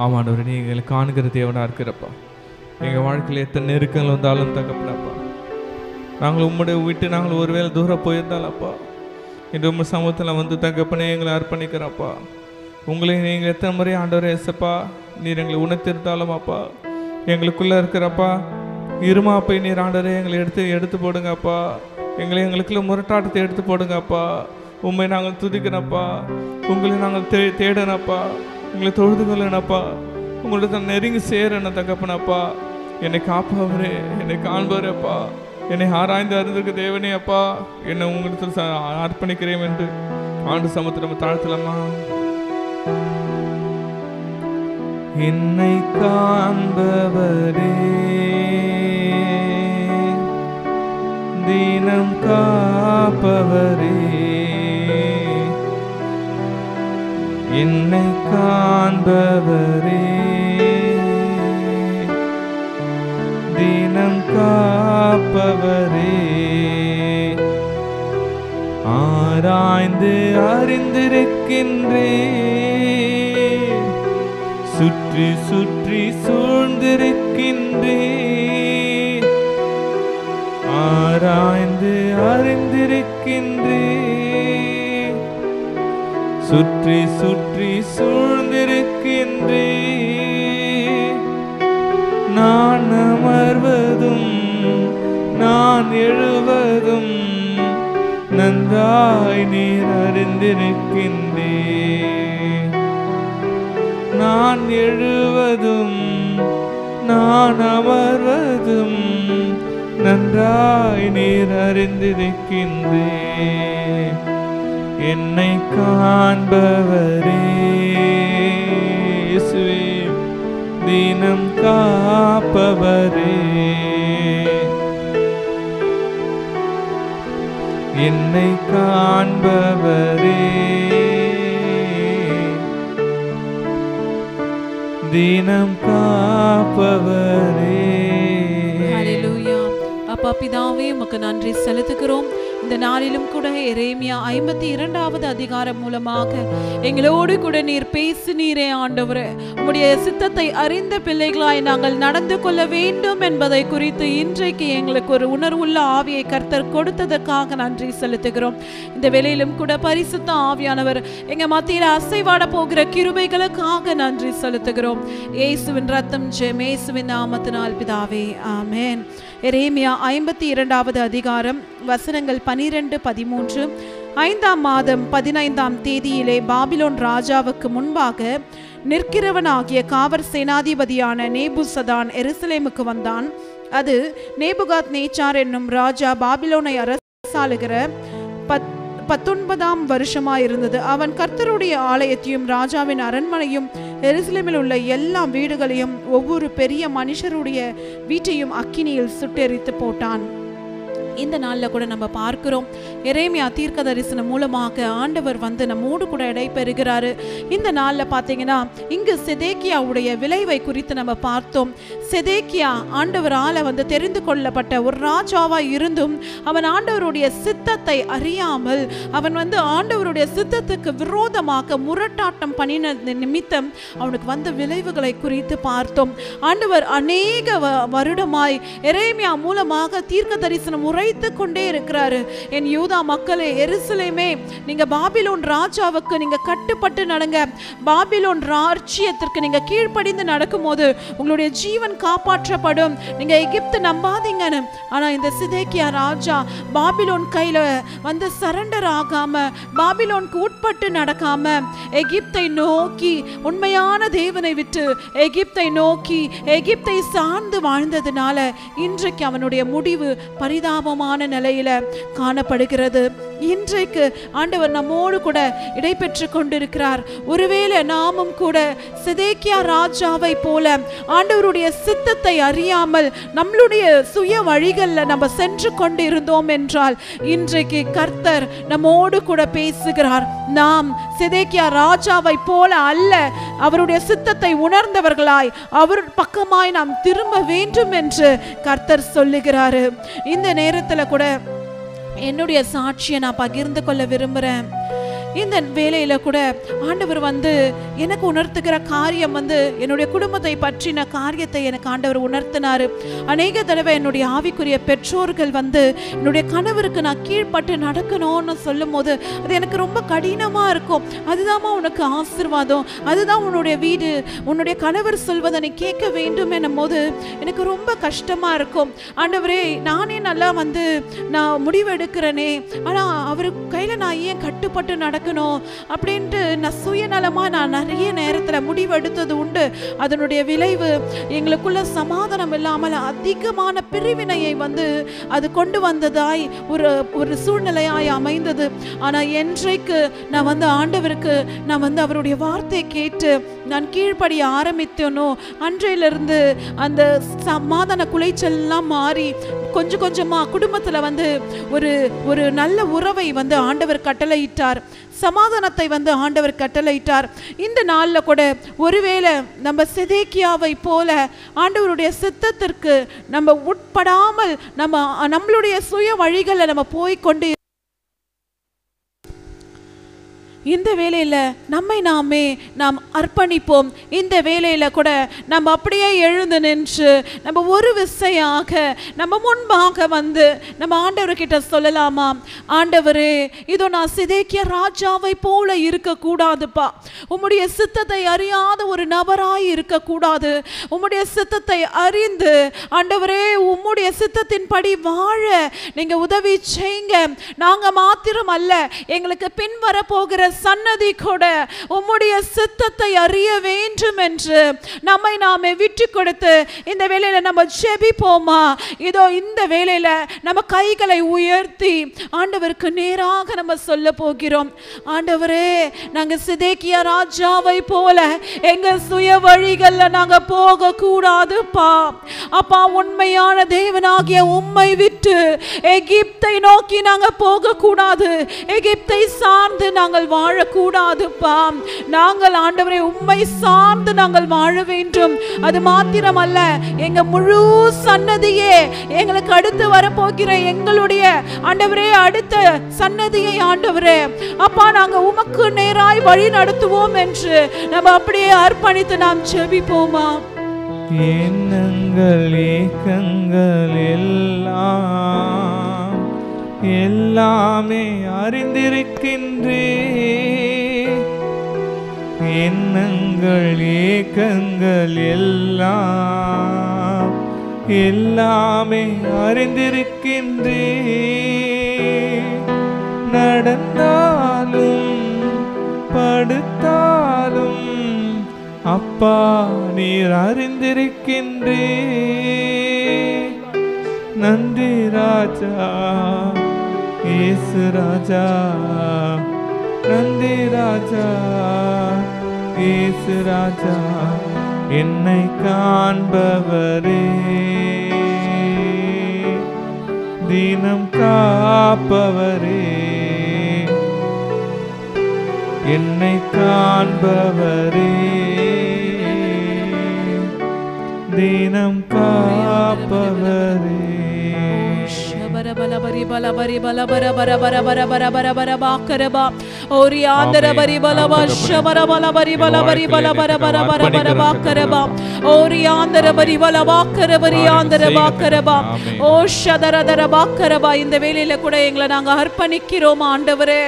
ஆமாண்டவரே, நீ எங்களை காணுகிற தேவனாக இருக்கிறப்பா. எங்கள் வாழ்க்கையில் எத்தனை நெருக்கங்கள் வந்தாலும் தகப்பனப்பா, நாங்கள் உம்முடைய விட்டு நாங்கள் ஒருவேளை தூரம் போயிருந்தாலப்பா, இன்று உங்கள் சமூகத்தில் வந்து தகப்பனே எங்களை அர்ப்பணிக்கிறப்பா. உங்களை நீங்கள் எத்தனை முறை ஆண்டவரே ஏசப்பா நீர் எங்களை உணர்த்திருந்தாலும் அப்பா, எங்களுக்குள்ளே இருக்கிறப்பா இருமாப்பை நீர் ஆண்டவரே எங்களை எடுத்து போடுங்கப்பா. எங்களுக்குள்ள முரட்டாட்டத்தை எடுத்து போடுங்கப்பா. உண்மை நாங்கள் துதிக்கிறப்பா, உங்களை நாங்கள் தேடனப்பா, உங்களை தொழுது கொள்ளனப்பா, உங்கள்ட்ட நெருங்கி சேரணும் தகப்பனப்பா. என்னை காப்பவரே, என்னை காண்பவரேப்பா, என்னை ஆராய்ந்து அறிந்திருக்க தேவனே அப்பா, என்னை உங்களுக்கு அர்ப்பணிக்கிறேன் என்று ஆண்டு சமூகத்தில் நம்ம தாழ்த்தலாமா? என்னை காண்பவரே, தினம் காப்பவரே, என்னை காண்பவரே, தினம் காப்பவரே, ஆராய்ந்து அறிந்திருக்கின்றே, சுற்றி சுற்றி சூழ்ந்திருக்கின்றே, ஆராய்ந்து அறிந்திருக்கின்றே, சுற்றி சுற்றி சூழ்ந்திருக்கின்றே, நான் அமர்வதும் நான் எழுவதும் நன்றாய் நீர் அறிந்திருக்கின்றே. நான் எழுவதும் நான் அமர்வதும் நன்றாய் நீர் அறிந்திருக்கின்றே. என்னை காண்பவரே இயேசுவே, தினம் காப்பவரே, என்னை காண்பவரே, தினம் காப்பவரே. ஹல்லேலூயா. அப்பா பிதாவே, உமக்கு நன்றி செலுத்துகிறோம். இந்த நாளிலும் கூட எரேமியா 52வது அதிகாரம் மூலமாக எங்களோடு கூட நீர் பேசினீரே ஆண்டவரே. உம்முடைய சித்தத்தை அறிந்த பிள்ளைகளாய் நாங்கள் நடந்து கொள்ள வேண்டும் என்பதை குறித்து இன்றைக்கு எங்களுக்கு ஒரு உணர்வுள்ள ஆவியை கர்த்தர் கொடுத்ததற்காக நன்றி செலுத்துகிறோம். இந்த வேளையிலும் கூட பரிசுத்த ஆவியானவர் எங்க மத்தியில் அசைவாட போகிற கிருபைகளுக்காக நன்றி செலுத்துகிறோம். இயேசுவின் ரத்தம் ஜெயம், இயேசுவின் நாமத்தினால் பிதாவே, ஆமென். எரேமியா 52வது அதிகாரம் வசனங்கள் 12, 13. 5ஆம் மாதம் 15ஆம் தேதியிலே பாபிலோன் ராஜாவுக்கு முன்பாக நிற்கிறவனாகிய காவற் சேனாதிபதியான நேபுசதான் எருசலேமுக்கு வந்தான். அது நேபுகாத் நேச்சார் என்னும் ராஜா பாபிலோனை அரசாளுகிற 19ஆம் வருஷமாயிருந்தது. அவன் கர்த்தருடைய ஆலயத்தையும் ராஜாவின் அரண்மனையும் எருசலேமில் உள்ள எல்லா வீடுகளையும் ஒவ்வொரு பெரிய மனுஷருடைய வீட்டையும் அக்கினியில் சுட்டெரித்து போட்டான். இந்த நாளில் கூட நம்ம பார்க்கிறோம், எரேமியா தீர்க்க தரிசனம் மூலமாக ஆண்டவர் வந்து நம்மோடு கூட இடைபெறுகிறாரு. இந்த நாளில் பார்த்தீங்கன்னா இங்கு செதேக்கியாவுடைய விளைவை குறித்து நம்ம பார்த்தோம். செதேக்கியா ஆண்டவரால் வந்து தெரிந்து கொள்ளப்பட்ட ஒரு ராஜாவாக இருந்தும் அவன் ஆண்டவருடைய சித்தத்தை அறியாமல் அவன் வந்து ஆண்டவருடைய சித்தத்துக்கு விரோதமாக முரட்டாட்டம் பண்ணின நிமித்தம் அவனுக்கு வந்த விளைவுகளை குறித்து பார்த்தோம். ஆண்டவர் அநேக வருடமாய் எரேமியா மூலமாக தீர்க்க தரிசனம் உரைத்து கொண்டே இருக்கிறாரு. என் யூதா மக்களே, எருசலேமே, நீங்க பாபிலோன் ராஜாவுக்கு நீங்க கட்டுப்பட்டு நடங்க. பாபிலோன் ராஜ்யத்திற்கு நீங்க கீழ்ப்படிந்து நடக்கும் போது உங்களுடைய ஜீவன் காப்பாற்றப்படும். நீங்க எகிப்து நம்பாதீங்கன்னு. ஆனா இந்த சிதேக்கியா ராஜா பாபிலோன் கையில வந்து சரண்டர் ஆகாம, பாபிலோனுக்கு உட்பட்டு நடக்காம, எகிப்தை நோக்கி உண்மையான தேவனை விட்டு எகிப்தை நோக்கி எகிப்தை சார்ந்து வாழ்ந்ததுனால இன்றைக்கு அவனுடைய முடிவு பரிதாபமான நிலையில காணப்படுகிறது. இன்றைக்கு ஆண்டவர் நம்மோடு கூட இடைபெற்று கொண்டிருக்கிறார். ஒருவேளை நாமும் கூட சிதேக்கியா ராஜாவை போல ஆண்டவருடைய சித்தத்தை அறியாமல் நம்மளுடைய சுய வழிகளில் நம்ம சென்று கொண்டு இருந்தோம் என்றால் இன்றைக்கு கர்த்தர் நம்மோடு கூட பேசுகிறார். நாம் சிதேக்கியா ராஜாவை போல அல்ல, அவருடைய சித்தத்தை உணர்ந்தவர்களாய் அவர் பக்கமாய் நாம் திரும்ப வேண்டும் என்று கர்த்தர் சொல்லுகிறாரு. இந்த நேரத்தில் கூட என்னுடைய சாட்சியை நான் பகிர்ந்து கொள்ள விரும்புகிறேன். இந்த வேலையில கூட ஆண்டவர் வந்து எனக்கு உணர்த்துகிற காரியம் வந்து என்னுடைய குடும்பத்தை பற்றின காரியத்தை எனக்கு ஆண்டவர் உணர்த்தினார். அநேக தடவை என்னுடைய ஆவிக்குரிய பெற்றோர்கள் வந்து என்னுடைய கணவருக்கு நான் கீழ்பட்டு நடக்கணும்னு சொல்லும் போது அது எனக்கு ரொம்ப கடினமாக இருக்கும். அதுதாம்மா உனக்கு ஆசீர்வாதம், அதுதான் உன்னுடைய வீடு, உன்னுடைய கணவர் சொல்வதை நீ கேட்க வேண்டும் என்னும் போது எனக்கு ரொம்ப கஷ்டமாக இருக்கும். ஆண்டவரே, நானே நல்லா வந்து நான் முடிவெடுக்கிறேனே, ஆனால் அவர் கையில் நான் ஏன் கட்டுப்பட்டு நடக்கணும் அப்படின்ட்டு நான் சுயநலமாக நான் நிறைய நேரத்தில் முடிவெடுத்தது உண்டு. அதனுடைய விளைவு எங்களுக்குள்ள சமாதானம் இல்லாமல் அதிகமான பிரிவினையை வந்து அது கொண்டு வந்ததாய் ஒரு சூழ்நிலையாய் அமைந்தது. ஆனால் என்றைக்கு நான் வந்து ஆண்டவருக்கு நான் வந்து அவருடைய வார்த்தையை கேட்டு நான் கீழ்ப்படிய ஆரம்பித்தேனோ அன்றையிலிருந்து அந்த சமாதான குலைச்சல்லாம் மாறி கொஞ்சம் கொஞ்சமாக குடும்பத்தில் வந்து ஒரு நல்ல உறவை வந்து ஆண்டவர் கட்டளையிட்டார். சமாதானத்தை வந்து ஆண்டவர் கட்டளையிட்டார். இந்த நாளில் கூட ஒருவேளை நம்ம சிதேக்கியாவை போல ஆண்டவருடைய சித்தத்திற்கு நம்ம உட்படாமல் நம்மளுடைய சுய வழிகளை நம்ம போய்கொண்டு இந்த வேளையில நம்மை நாம் அர்ப்பணிப்போம். இந்த வேளையில கூட நம்ம அப்படியே எழுந்து நின்று நம்ம ஒரு விசையாக நம்ம முன்பாக வந்து நம்ம ஆண்டவர்கிட்ட சொல்லலாமா? ஆண்டவரே, இதோ நான் சிதேக்கியா ராஜாவை போல இருக்கக்கூடாதுப்பா. உம்முடைய சித்தத்தை அறியாத ஒரு நபராய் இருக்கக்கூடாது. உம்முடைய சித்தத்தை அறிந்து ஆண்டவரே உம்முடைய சித்தத்தின் படி வாழ நீங்க உதவி செய்யுங்க. நாங்க மாத்திரம் அல்ல, எங்களுக்கு பின்வர போகிற சன்னதி கூட உம்முடைய சித்தத்தை அறிய வேண்டும் என்று நம்மை நாமே விட்டு கொடுத்து இந்த வேளையில நம்ம ஜெபிப்போமா? இதோ இந்த வேளையில நம்ம கைகளை உயர்த்தி ஆண்டவருக்கு நேராக நம்ம சொல்ல போகிறோம். ஆண்டவரே, நாங்க சிதேக்கியா ராஜாவை போல எங்க சுய வழிகள்ல நாங்க போக கூடாதுப்பா. அப்பா, உண்மையான தேவனாகிய உம்மை விட்டு எகிப்தை நோக்கி நாங்க போக கூடாது. எகிப்தை சார்ந்து நாங்கள் வாழக்கூடாதுப்பா. நாங்கள் ஆண்டவரே உம்மை சார்ந்து நாங்கள் வாழ வேண்டும். அது மாத்திரமல்ல, எங்க முழு சன்னதியே, எங்களுக்கு அடுத்து வரப்போகிற எங்களுடைய ஆண்டவரே அடுத்த சன்னதியை ஆண்டவரே அப்பா நாங்க உமக்கு நேராய் வழி நடத்துவோம் என்று நம்ம அப்படியே அர்ப்பணித்து நாம் ஜெபிப்போமா? எண்ணங்கள் ஏக்கங்கள் எல்லாமே அறிந்திருக்கின்றே. எண்ணங்கள் ஏக்கங்கள் எல்லாமே அறிந்திருக்கின்றே. நடந்தாலும் படுத்தாலும் அப்பா நீர் அறிந்திருக்கின்றே. நன்றி ராஜா இயேசு ராஜா, நன்றி ராஜா இயேசு ராஜா, என்னை காண்பவரே, தினம் காப்பவரே, என்னை காண்பவரே, தினம் காப்பவரே. பலபரி பலபரி பலபர பர பர பர பர பர பர பாக்கரபா ஓரி ஆந்தர பரி பலபா ஷபர பலபரி பலபரி பலபர பர பர பர பாக்கரபா ஓரி ஆந்தர பரி பலபாக்கர பரி ஆந்தர பாக்கரபா ஓ ஷதரதர பாக்கரபா. இந்த வேளையில கூட எங்களை நாங்க அர்ப்பணிக்கிறோம் ஆண்டவரே.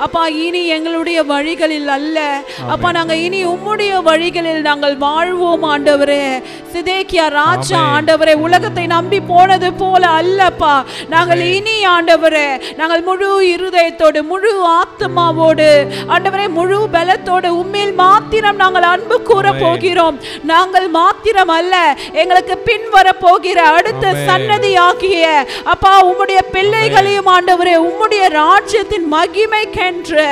அப்பா, இனி எங்களுடைய வழிகளில் அல்ல அப்பா, நாங்க இனி உம்முடைய வழிகளில் நாங்கள் வாழ்வோம் ஆண்டவரே. சிதேக்கியா ராஜா ஆண்டவரே உலகத்தை நம்பி போனது போல அல்லப்பா. நாங்கள் இனி ஆண்டவரே நாங்கள் முழு இருதயத்தோடு முழு ஆத்மாவோடு ஆண்டவரே முழு பலத்தோடு உம்மில் மாத்திரம் நாங்கள் அன்பு கூற போகிறோம். நாங்கள் மாத்திரம் அல்ல, எங்களுக்கு பின் வர போகிற அடுத்த சன்னதி ஆகிய அப்பா உம்முடைய பிள்ளைகளையும் ஆண்டவரே உம்முடைய ராஜ்யத்தின் மகிமைக்கென்று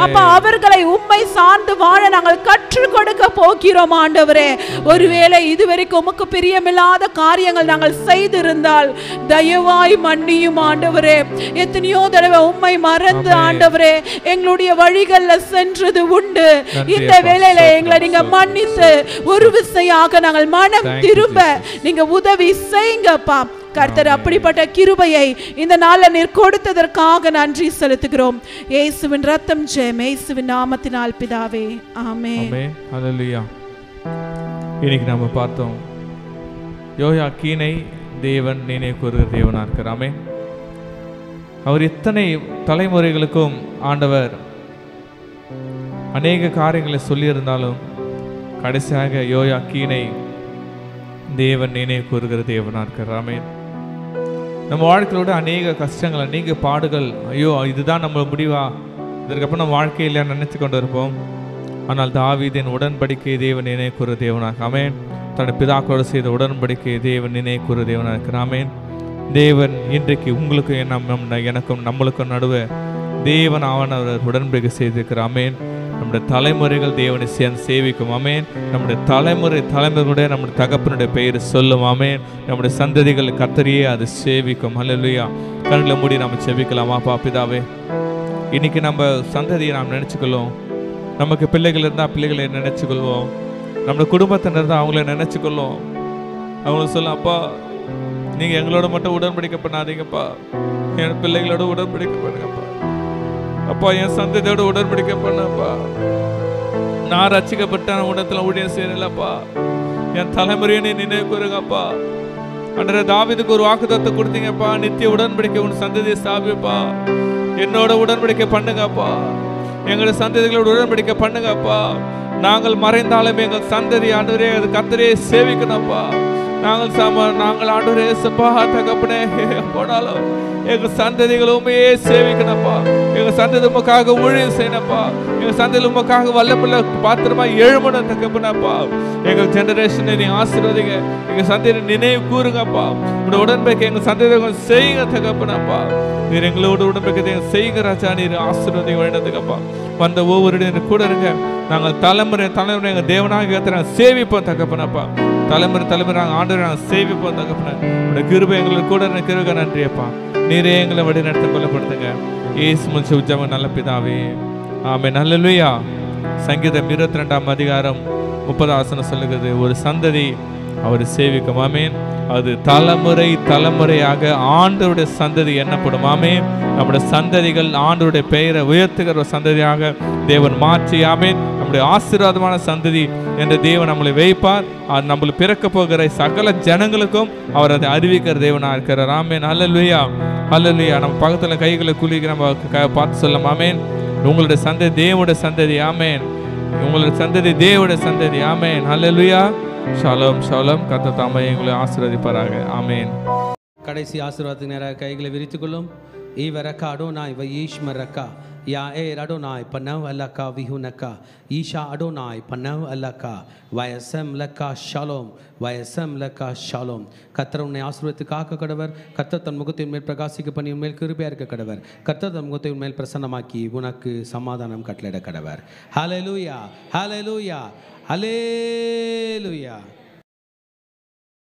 அப்பா அவர்களை உம்மை சார்ந்து வாழ நாங்கள் கற்றுக் கொடுக்க போகிறோம் ஆண்டவரே. ஒருவேளை இதுவரைக்கும் உமக்கு பிரியமில்லாத காரியங்கள் நாங்கள் செய்திருந்தால் தயவாய் மன்னியும் ஆண்டவரே. எத்தனையோ தடவை உம்மை மறந்து ஆண்டவரே எங்களுடைய வழிகள்ல சென்றது உண்டு. இந்த வேளையில எங்களை நீங்க மன்னித்து ஒரு விசையாக நாங்கள் மனம் திரும்ப நீங்க உதவி செய்யுங்கப்பா. கர்த்தர் அப்படிப்பட்ட கிருபையை இந்த நாளில் நீர் கொடுத்ததற்காக நன்றி செலுத்துகிறோம். இயேசுவின் ரத்தம் ஜெயம், இயேசுவின் நாமத்தினால் பிதாவே, ஆமென். ஹல்லேலூயா. இன்னைக்கு நாம பார்த்தோம் யோயாக்கீனை தேவன் நினைவு கூறுகிற தேவனா இருக்கிறாமே. அவர் இத்தனை தலைமுறைகளுக்கும் ஆண்டவர் அநேக காரியங்களை சொல்லியிருந்தாலும் கடைசியாக யோயாக்கீனை தேவன் நினைவு கூறுகிற தேவனா இருக்கிறாமே. நம்ம வாழ்க்கையோட அநேக கஷ்டங்கள் அநேக பாடுகள், ஐயோ இதுதான் நம்ம முடிவா, இதற்கப்புறம் நம்ம வாழ்க்கையில நினைச்சு கொண்டு இருப்போம். ஆனால் தாவீதின் உடன்படிக்கை தேவன் நினைவு கூறுகிற தேவனாக ஆமென். தன்னுடைய பிதாக்களோடு செய்த உடன்படிக்கை தேவன் நினைவு கூறுகிற தேவனாக இருக்கிறாமே. தேவன் இன்றைக்கு உங்களுக்கும் எனக்கும் நம்மளுக்கும் நடுவே தேவன் அவர் உடன்படிக்கை செய்திருக்கிறாமே. நம்முடைய தலைமுறைகள் தேவனை சேர்ந்து சேவிக்கும் ஆமென். நம்முடைய தலைமுறைகளுடைய நம்முடைய தகப்பனுடைய பெயர் சொல்லும் ஆமென். நம்முடைய சந்ததிகள் கர்த்தரையே அது சேவிக்கும். ஹல்லேலூயா. கண்களை மூடி நம்ம செபிக்கலாமா? பிதாவே, இன்னைக்கு நம்ம சந்ததியை நாம் நினைச்சுக்கொள்வோம். நமக்கு பிள்ளைகள் இருந்தால் பிள்ளைகளை நினைச்சுக்கொள்வோம். நம்முடைய குடும்பத்தினர் இருந்தால் அவங்கள நினைச்சுக்கொள்வோம். அவங்களுக்கு சொல்ல, அப்பா நீங்கள் எங்களோட மட்டும் உடன்படிக்கை பண்ணாதீங்கப்பா, என் பிள்ளைகளோட உடன்படிக்கை பண்ணுங்கப்பா. அப்பா என் சந்ததியோட உடன்படிக்கை பண்ணப்பா. நான் ரட்சிக்கப்பட்ட உடத்துல ஊழியம் செய்யலப்பா. என் தலைமுறையை நீ நினைவு கூறுங்கப்பா. அன்றைய தாவீதுக்கு ஒரு வாக்குத்தத்தம் கொடுத்தீங்கப்பா, நித்திய உடன்படிக்கை உன் சந்ததியை ஸ்தாபிப்பா. என்னோட உடன்படிக்கை பண்ணுங்கப்பா. எங்களுடைய சந்ததிகளோட உடன்படிக்கை பண்ணுங்கப்பா. நாங்கள் மறைந்தாலும் எங்கள் சந்ததி ஆண்டவரே அது கர்த்தரே சேவிக்கணும்ப்பா. நாங்கள் ஆண்டவரே சப்பா தகப்பனே போனாலும் எங்கள் சந்ததிகள் உண்மையே சேவிக்கணும்ப்பா. எங்கள் சந்ததி உமக்காக ஊழியம் செய்யணும்ப்பா. எங்கள் சந்ததி உமக்காக வல்லமுள்ள பாத்திரமா எழுமணும் தகப்பனப்பா. எங்கள் ஜெனரேஷனை நீ ஆசீர்வதிங்க. எங்கள் சந்ததியை நினைவு கூறுங்கப்பா. உங்களோட உடன்படிக்கை எங்கள் சந்ததியை செய்யுங்க தகப்பனப்பா. நீர் எங்களோட உடன்படிக்கை செய்யுங்க ராஜா. நீர் ஆசீர்வதிக்க வேண்டதுக்கப்பா. வந்த ஒவ்வொரு கூட இருங்க. நாங்கள் தலைமுறை எங்கள் தேவனாக சேவிப்போம் தகப்பனப்பா. தலைமுறை நாங்கள் ஆண்டவரை நாங்கள் சேவிப்போம் தகப்பன. உடைய கிருபை எங்களுக்கு கூட கிருபை நன்றியப்பா. நீரே எங்களை வழி நடத்த கொள்ளப்படுத்துங்க. இயேசு மூலம் ஜெபிக்கிறோம் நல்ல பிதாவே, ஆமென். அல்லேலூயா. சங்கீதம் 22ஆம் அதிகாரம் 30 வசனம் சொல்லுகிறது, ஒரு சந்ததி அவர் சேவிக்கும். ஆமென். அது தலைமுறை தலைமுறையாக ஆண்டவருடைய சந்ததி எண்ணப்படும். ஆமென். நம்முடைய சந்ததிகள் ஆண்டவருடைய பெயரை உயர்த்துகிற ஒரு சந்ததியாக தேவன் மாற்றி, ஆமென், நம்முடைய ஆசீர்வாதமான சந்ததி என்ற தேவன் நம்மளை வைப்பார். அது நம்மளுக்கு பிறக்க போகிற சகல ஜனங்களுக்கும் அவர் அதை அறிவிக்கிற தேவனாக இருக்கிறார். ஆமென். அல்லேலூயா, அல்லேலூயா. நம்ம பக்கத்தில் கைகளை குலுக்கி நம்ம பார்த்து சொல்லலாம். ஆமென். உங்களுடைய சந்ததி தேவனுடைய சந்ததி. ஆமென். உங்களுடைய சந்ததி தேவனுடைய சந்ததி. ஆமென். அல்லேலூயா. ஷாலோம் ஷாலோம். கர்த்தர் தாமே எங்களை ஆசீர்வதிப்பாராக. ஆமென். கடைசி ஆசீர்வாதத்துக்கு நேராக கைகளை விரித்துக் கொள்ளும். ஈவரக்கா அடோனாய் வயீஷ்மரக்கா யா ஏ அடோனாய் பன்னவ் அல்லக்கா விஹுனக்கா ஈஷா அடோனாய் பன்னவ் அல்லக்கா வயசம் லக்கா ஷாலோம் வயசம் லக்கா ஷாலோம். கர்த்தர் உன்னை ஆசீர்வதித்து காக்க கடவர். கர்த்தர் தன் முகத்தை மேல் பிரகாசிக்க பண்ணி உன்மேல் கிருபையாக இருக்க கடவர். கர்த்தர் தன் முகத்தை உன்மேல் பிரசன்னமாக்கி உனக்கு சமாதானம் கட்டளையிட கடவர். ஹல்லேலூயா, ஹல்லேலூயா, ஹல்லேலூயா.